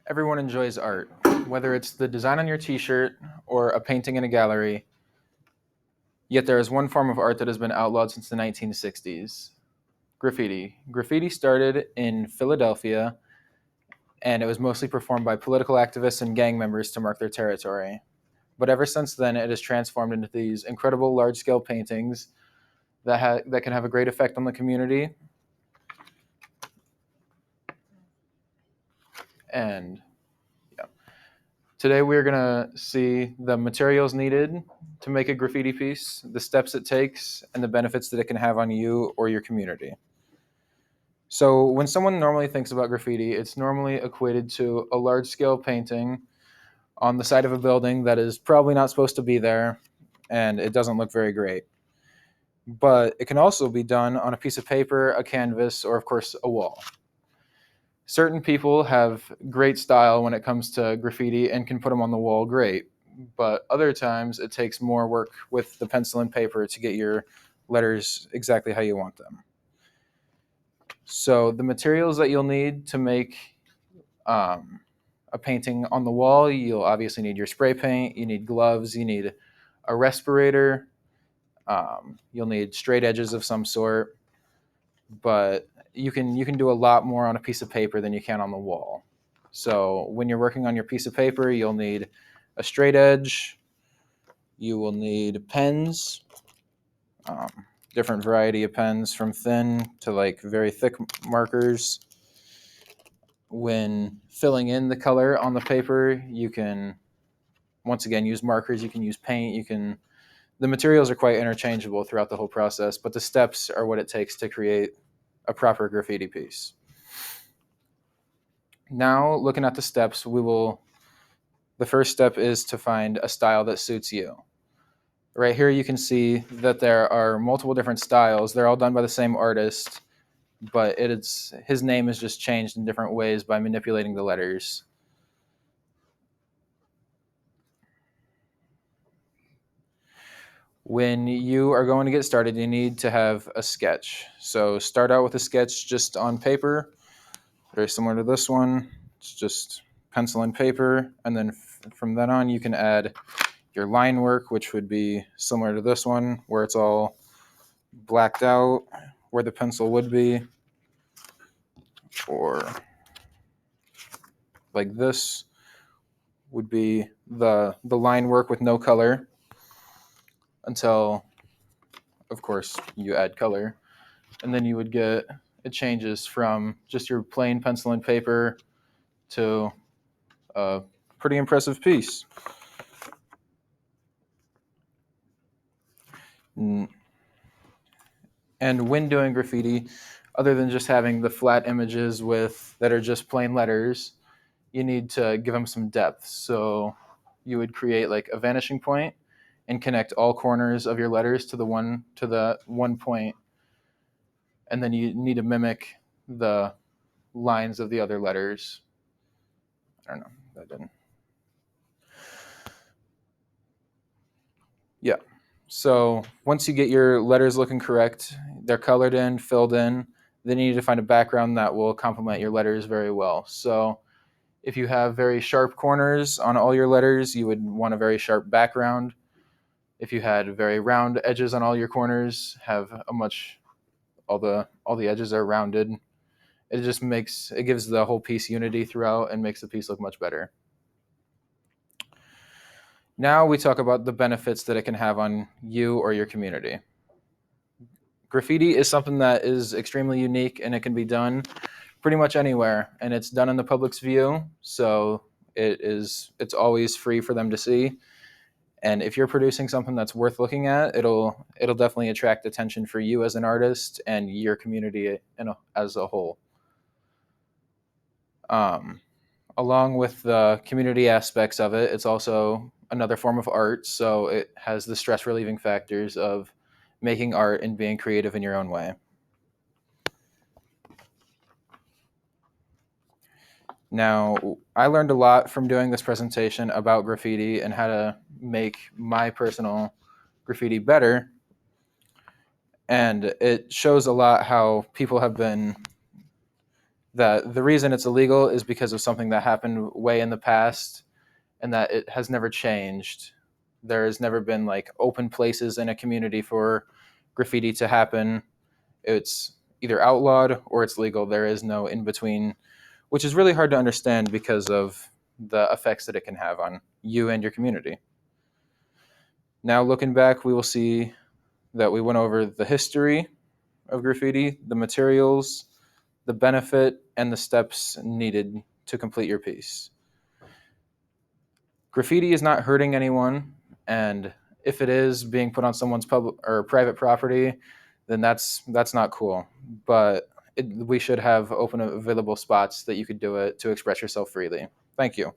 Everyone enjoys art, whether it's the design on your t-shirt or a painting in a gallery. Yet there is one form of art that has been outlawed since the 1960s: graffiti. Graffiti started in Philadelphia, and it was mostly performed by political activists and gang members to mark their territory. But ever since then, it has transformed into these incredible large-scale paintings that can have a great effect on the community. And yeah, today we're gonna see the materials needed to make a graffiti piece, the steps it takes, and the benefits that it can have on you or your community. So when someone normally thinks about graffiti, it's normally equated to a large-scale painting on the side of a building that is probably not supposed to be there, and it doesn't look very great. But it can also be done on a piece of paper, a canvas, or of course a wall. Certain people have great style when it comes to graffiti and can put them on the wall great, but other times it takes more work with the pencil and paper to get your letters exactly how you want them. So the materials that you'll need to make a painting on the wall, you'll obviously need your spray paint, you need gloves, you need a respirator, you'll need straight edges of some sort, but you can do a lot more on a piece of paper than you can on the wall. So when you're working on your piece of paper, you'll need a straight edge, you will need pens, um, different variety of pens from thin to like very thick markers. When filling in the color on the paper, you can once again use markers, you can use paint, the materials are quite interchangeable throughout the whole process, but the steps are what it takes to create a proper graffiti piece. Now, looking at the steps, the first step is to find a style that suits you. Right here you can see that there are multiple different styles. They're all done by the same artist, but his name is just changed in different ways by manipulating the letters. When you are going to get started, you need to have a sketch. So start out with a sketch just on paper, very similar to this one. It's just pencil and paper, and then from then on you can add your line work, which would be similar to this one, where it's all blacked out where the pencil would be, or like this would be the line work with no color until, of course, you add color, and then you would get it changes from just your plain pencil and paper to a pretty impressive piece. And when doing graffiti, other than just having the flat images that are just plain letters, you need to give them some depth. So you would create like a vanishing point and connect all corners of your letters to the one point, and then you need to mimic the lines of the other letters. I don't know, that didn't. Yeah. So once you get your letters looking correct, they're colored in, filled in, then you need to find a background that will complement your letters very well. So if you have very sharp corners on all your letters, you would want a very sharp background. If you had very round edges on all your corners, all the edges are rounded. It gives the whole piece unity throughout and makes the piece look much better. Now we talk about the benefits that it can have on you or your community. Graffiti is something that is extremely unique, and it can be done pretty much anywhere, and it's done in the public's view, so it's always free for them to see. And if you're producing something that's worth looking at, it'll definitely attract attention for you as an artist and your community as a whole. Along with the community aspects of it, it's also another form of art, so it has the stress relieving factors of making art and being creative in your own way. Now, I learned a lot from doing this presentation about graffiti and how to make my personal graffiti better. And it shows a lot how people have been that the reason it's illegal is because of something that happened way in the past and that it has never changed. There has never been like open places in a community for graffiti to happen. It's either outlawed or it's legal. There is no in between, which is really hard to understand because of the effects that it can have on you and your community. Now, looking back, we will see that we went over the history of graffiti, the materials, the benefit, and the steps needed to complete your piece. Graffiti is not hurting anyone, and if it is being put on someone's public or private property, then that's not cool. But we should have open available spots that you could do it to express yourself freely. Thank you.